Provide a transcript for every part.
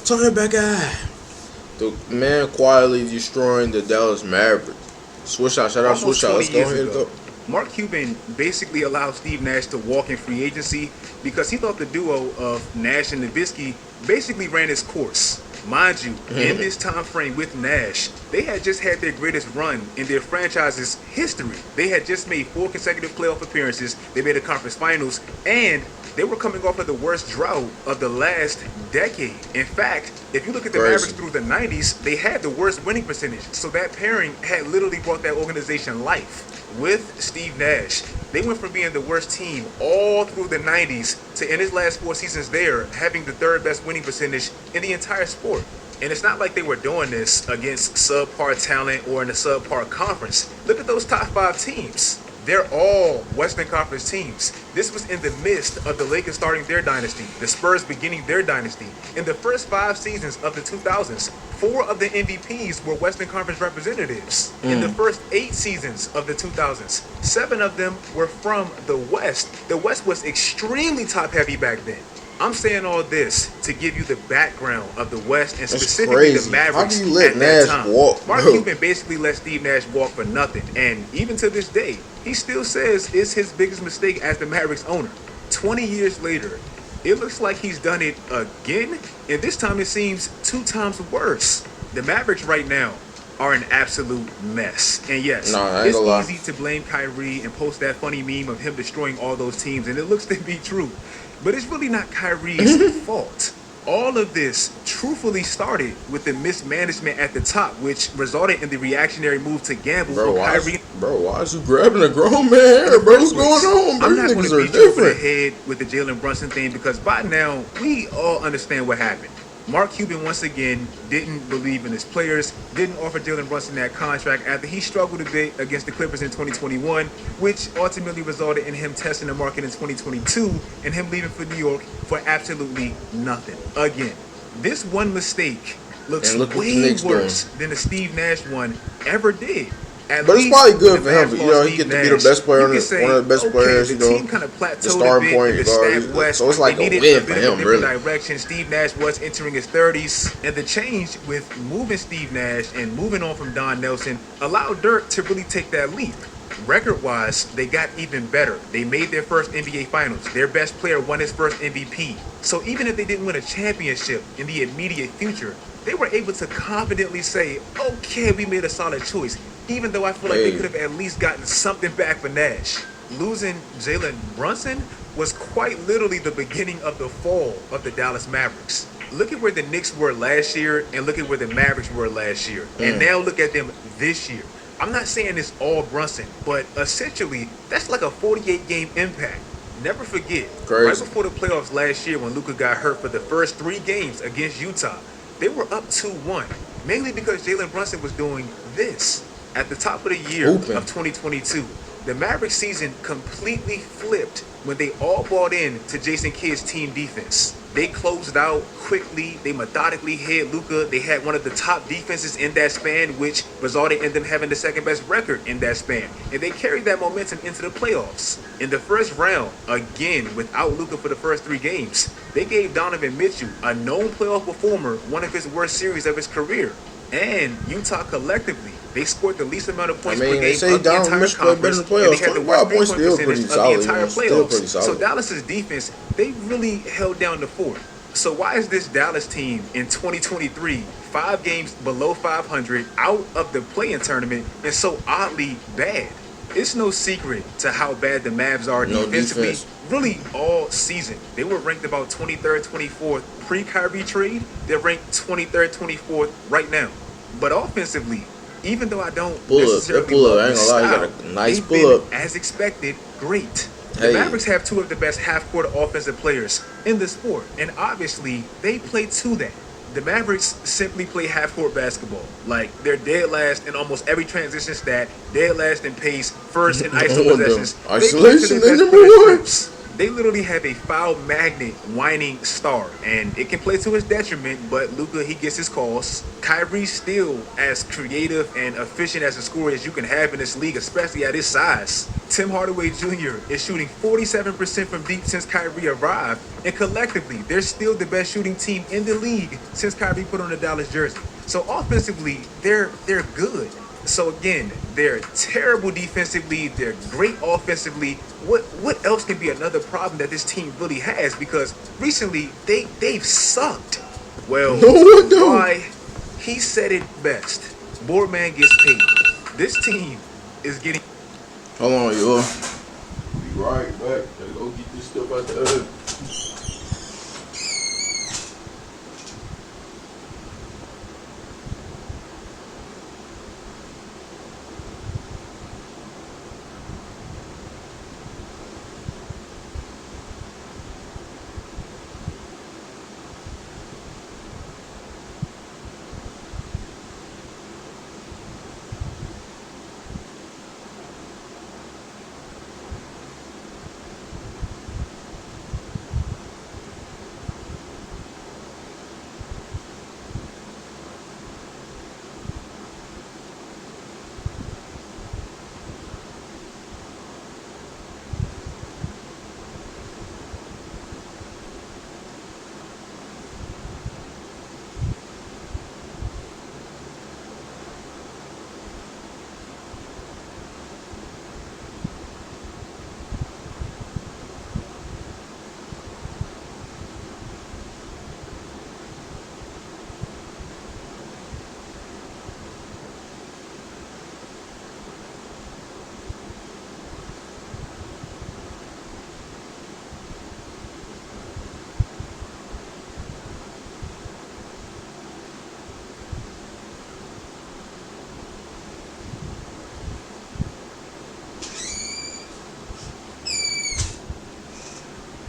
Turn it back out. The man quietly destroying the Dallas Mavericks. Swish out, shout out, Almost swish out. 20 Let's go years ahead and ago, go. Mark Cuban basically allowed Steve Nash to walk in free agency because he thought the duo of Nash and Nowitzki basically ran its course. Mind you, in this time frame with Nash, they had just had their greatest run in their franchise's history. They had just made 4 consecutive playoff appearances, they made a conference finals, and they were coming off of the worst drought of the last decade. In fact, if you look at the Mavericks through the 90s, they had the worst winning percentage. So that pairing had literally brought that organization life. With Steve Nash, they went from being the worst team all through the 90s to, in his last 4 seasons there, having the 3rd best winning percentage in the entire sport. And it's not like they were doing this against subpar talent or in a subpar conference. Look at those top 5 teams. They're all Western Conference teams. This was in the midst of the Lakers starting their dynasty, the Spurs beginning their dynasty. In the first 5 seasons of the 2000s, 4 of the MVPs were Western Conference representatives. In the first 8 seasons of the 2000s, 7 of them were from the West. The West was extremely top-heavy back then. I'm saying all this to give you the background of the West and specifically the Mavericks at that time. Mark Cuban basically let Steve Nash walk for nothing, and even to this day, he still says it's his biggest mistake as the Mavericks owner. 20 years later, it looks like he's done it again, and this time it seems 2 times worse. The Mavericks right now are an absolute mess. And yes, it's easy to blame Kyrie and post that funny meme of him destroying all those teams, and it looks to be true. But it's really not Kyrie's fault. All of this truthfully started with the mismanagement at the top, which resulted in the reactionary move to gamble for Kyrie. Why is you grabbing a grown man hair, bro? What's going on, bro? I'm not going to beat you over the head with the Jalen Brunson thing because by now, we all understand what happened. Mark Cuban, once again, didn't believe in his players, didn't offer Jalen Brunson that contract after he struggled a bit against the Clippers in 2021, which ultimately resulted in him testing the market in 2022 and him leaving for New York for absolutely nothing. Again, this one mistake looks way worse than the Steve Nash one ever did. But it's probably good for him. You know, he get to be the best player, one of the best players. You know, the starting point. So it's like a win for him, really. Direction. Steve Nash was entering his 30s, and the change with moving Steve Nash and moving on from Don Nelson allowed Dirk to really take that leap. Record-wise, they got even better. They made their first NBA Finals. Their best player won his first MVP. So even if they didn't win a championship in the immediate future, they were able to confidently say, okay, we made a solid choice. Even though I feel like they could have at least gotten something back for Nash. Losing Jalen Brunson was quite literally the beginning of the fall of the Dallas Mavericks. Look at where the Knicks were last year and look at where the Mavericks were last year. And now look at them this year. I'm not saying it's all Brunson, but essentially, that's like a 48-game impact. Never forget, right before the playoffs last year when Luka got hurt for the first 3 games against Utah, they were up 2-1, mainly because Jalen Brunson was doing this. At the top of the year of 2022, the Mavericks season completely flipped when they all bought in to Jason Kidd's team defense. They closed out quickly. They methodically hit Luka. They had one of the top defenses in that span, which resulted in them having the 2nd best record in that span. And they carried that momentum into the playoffs. In the first round, again, without Luka for the first 3 games, they gave Donovan Mitchell, a known playoff performer, one of his worst series of his career. And Utah collectively, they scored the least amount of points per game of the entire conference, and they had the worst three-point percentage of the entire playoffs. So Dallas's defense, they really held down the fort. So why is this Dallas team in 2023 5 games below 500 out of the play-in tournament and so oddly bad? It's no secret to how bad the Mavs are defensively. Really, all season. They were ranked about 23rd, 24th pre-Kyrie trade. They're ranked 23rd, 24th right now. But offensively, even though I don't necessarily love the style, they've been, as expected, great. The Mavericks have 2 of the best half-court offensive players in the sport, and obviously, they play to that. The Mavericks simply play half-court basketball. Like, they're dead last in almost every transition stat, dead last in pace, first in ISO possessions. Isolation, they're number 1. They literally have a foul magnet whining star, and it can play to his detriment, but Luka, he gets his calls. Kyrie's still as creative and efficient as a scorer as you can have in this league, especially at his size. Tim Hardaway Jr. is shooting 47% from deep since Kyrie arrived, and collectively, they're still the best shooting team in the league since Kyrie put on the Dallas jersey. So offensively, they're good. So again, they're terrible defensively. They're great offensively. What else can be another problem that this team really has? Because recently they've sucked. Well, why? He said it best. Boardman gets paid. This team is getting. Hold on, y'all. Be right back. Gotta go get this stuff out the oven.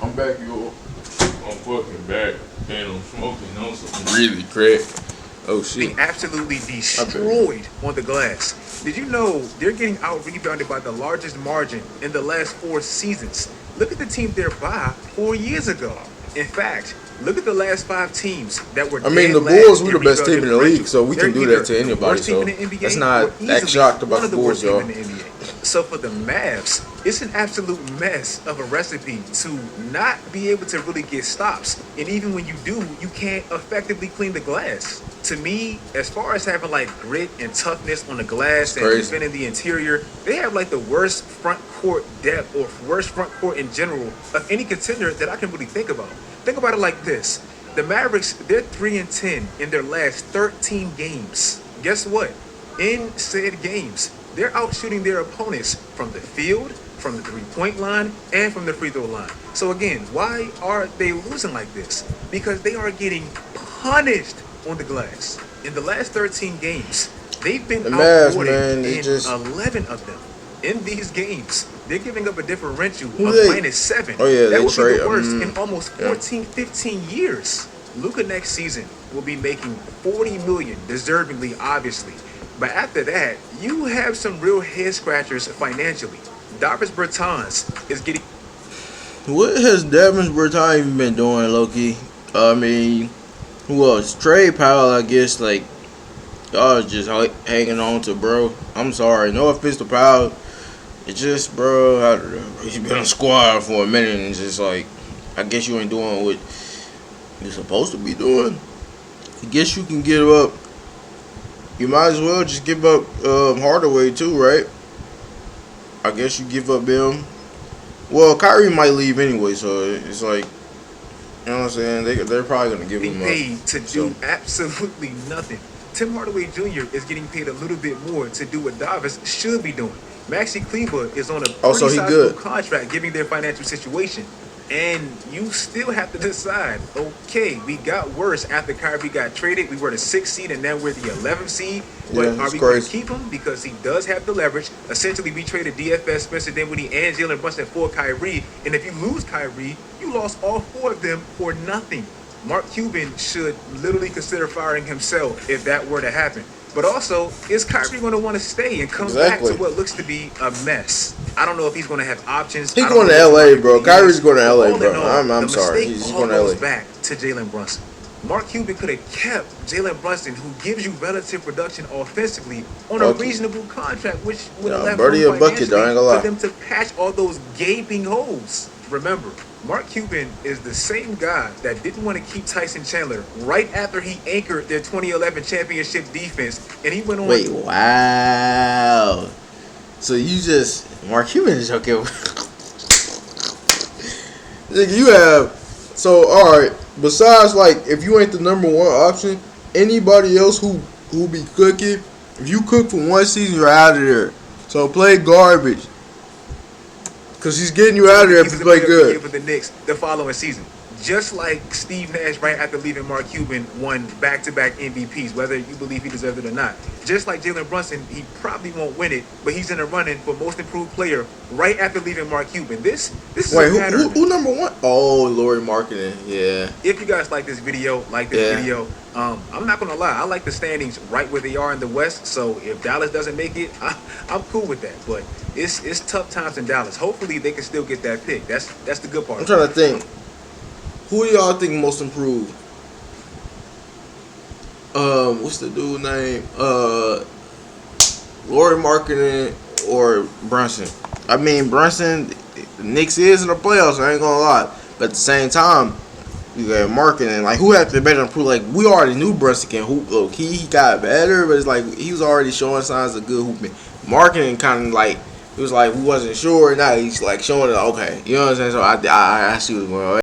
I'm back, yo. I'm fucking back, and I'm smoking on some really crack. Oh shit! Being absolutely destroyed on the glass. Did you know they're getting out rebounded by the largest margin in the last 4 seasons? Look at the team they're by 4 years ago. In fact, look at the last 5 teams that were. I mean, the Bulls were the best team in the league, so we can do that to anybody. So that's not that shocked about the Bulls, y'all. So for the Mavs, it's an absolute mess of a recipe to not be able to really get stops. And even when you do, you can't effectively clean the glass. To me, as far as having like grit and toughness on the glass and defending the interior, they have like the worst front court depth or worst front court in general of any contender that I can really think about. Think about it like this. The Mavericks, they're 3-10 in their last 13 games. Guess what? In said games, they're out shooting their opponents from the field, from the three-point line, and from the free throw line. So again, why are they losing like this? Because they are getting punished on the glass. In the last 13 games, they've been outboarded in 11 of them. In these games, they're giving up a differential of -7. Oh yeah, that would be the worst in almost 14, 15 years. Luka next season will be making $40 million, deservingly, obviously. But after that, you have some real head scratchers financially. Davis Bertans is getting. What has Davis Bertans even been doing, low-key? I mean, who else? Trey Powell, I guess, like, y'all is just hanging on to, bro. I'm sorry. No offense to Powell. It's just, bro, I don't know. He's been on squad for a minute and it's just like, I guess you ain't doing what you're supposed to be doing. I guess you can give up. You might as well just give up Hardaway too, right? I guess you give up him. Well, Kyrie might leave anyway, so it's like, you know what I'm saying? They're probably gonna give him paid to do absolutely nothing. Tim Hardaway Jr. is getting paid a little bit more to do what Davis should be doing. Maxi Kleber is on a pretty sizable contract, given their financial situation. And you still have to decide, okay, we got worse after Kyrie got traded. We were the 6th seed, and now we're the 11th seed. But are we going to keep him? Because he does have the leverage. Essentially, we traded DFS, Spencer Dinwiddie, and Jalen Brunson for Kyrie. And if you lose Kyrie, you lost all 4 of them for nothing. Mark Cuban should literally consider firing himself if that were to happen. But also, is Kyrie going to want to stay and come back Exactly. to what looks to be a mess? I don't know if he's going to have options. He's I don't going to know what LA, Kyrie bro. really Kyrie's is. going to But LA, all in bro. all, I'm the sorry. mistake He's all going to LA. goes back to Jalen Brunson. Mark Cuban could have kept Jalen Brunson, who gives you relative production offensively, on a Bucket. reasonable contract, which would have Yeah, left Birdie room a bucket, though. I financially ain't gonna for lie. them to patch all those gaping holes. Remember, Mark Cuban is the same guy that didn't want to keep Tyson Chandler right after he anchored their 2011 championship defense, and he went on. Wait, wow. So you just Mark Cuban is okay. Nigga, you have so all right. Besides, like, if you ain't the number one option, anybody else who be cooking, if you cook for one season, you're out of there. So play garbage, cause he's getting you out of there He if was you the play player of the year good. for the Knicks the following season. Just like Steve Nash, right after leaving Mark Cuban, won back-to-back MVPs, whether you believe he deserved it or not. Just like Jalen Brunson, he probably won't win it, but he's in the running for most improved player right after leaving Mark Cuban. This is Wait, a pattern. who number one? Oh, Lori Marketing. Yeah, If you guys like this video, yeah. I'm not gonna lie, I like the standings right where they are in the West. So if Dallas doesn't make it, I'm cool with that. But it's tough times in Dallas. Hopefully they can still get that pick. That's the good part. I'm trying to think. Who do y'all think most improved? What's the dude name? Lori Marketing or Brunson? I mean, Brunson, the Knicks is in the playoffs. I ain't gonna lie, but at the same time, you got Marketing. Like, who has to better improve? Like, we already knew Brunson can hoop. Look, he got better, but it's like he was already showing signs of good hooping. Marketing kind of like it was like we wasn't sure. Now he's like showing it. Okay, you know what I'm saying? So I see what's going on.